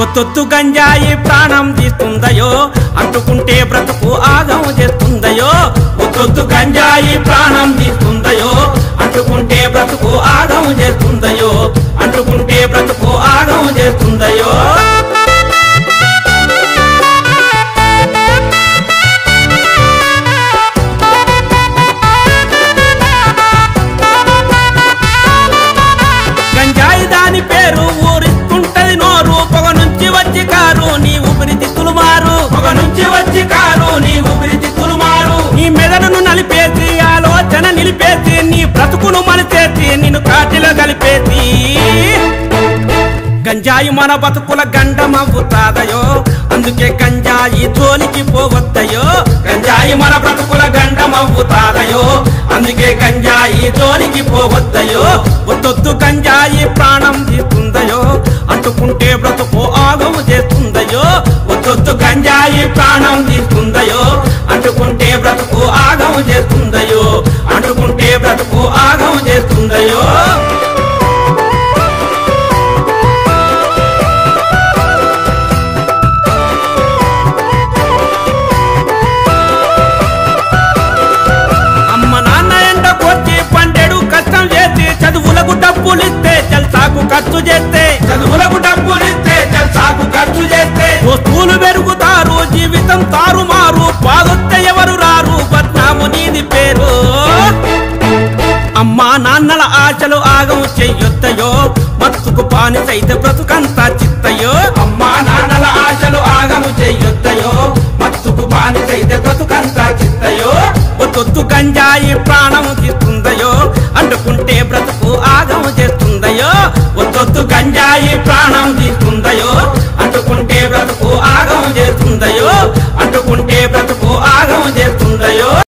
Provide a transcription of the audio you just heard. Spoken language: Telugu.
ఒత్తొత్తు గంజాయి ప్రాణం తీస్తుందయో అంటుకుంటే బ్రతుకు ఆగం చేస్తుందయో ఒత్తొత్తు గంజాయి ప్రాణం తీస్తుందయో అంటుకుంటే బ్రతుకు ఆగం చేస్తుందయో అంటుకుంటే బ్రతుకు ఆగం చేస్తుందయో గంజాయి దాని పేరు ఊరిస్తుంటది నోరు పొగ నుంచి వచ్చి కారు నీ ఊపిరితిత్తులు మారు పొగ నుంచి వచ్చి కారు నీ ఊపిరితిత్తులు మారు నీ మెదడును నలిపేసి ఆలోచన నిలిపేసి నీ బ్రతుకును మలిచేసి నిన్ను కాటిలో కలిపేసి గంజాయి మన బతుకుల గండమవుతాదయో అందుకే గంజాయి జోలికి పోవద్దయో గంజాయి మన బ్రతుకుల గండమవుతాదయో అందుకే గంజాయి జోలికి పోవద్దయో ఒత్తొత్తు గంజాయి ప్రాణం తీస్తుందయో అంటుకుంటే బ్రతుకు ఆగం చేస్తుందయో ఒత్తొత్తు గంజాయి ప్రాణం తీస్తుందయో అంటుకుంటే బ్రతుకు ఆగం చేస్తుందయో అంటుకుంటే బ్రతుకు ఆగం చేస్తుందయో చదువులకు డబ్బులిస్తే జల్సాకు ఖర్చు చేస్తే చదువులకు డబ్బులిస్తే జల్సాకు ఖర్చు చేస్తే వస్తువులు పెరుగుతారు జీవితం తారుమారు పాదొస్తే ఎవరు రారు బద్నాము నీది పేరు అమ్మా నాన్నల ఆశలు ఆగం చెయ్యొద్దయో బతుకు బానిసైతే బ్రతుకంతా చిత్తయో అమ్మా నాన్నల ఆశలు ఆగము చెయ్యొద్దయో బతుకు బానిసైతే బ్రతుకంతా చిత్తయో ఒత్తొత్తు గంజాయి ప్రాణము తీస్తుందయో అంటుకుంటే బ్రతుకు ఆగము చేస్తుందయో ఒత్తొత్తు గంజాయి ప్రాణం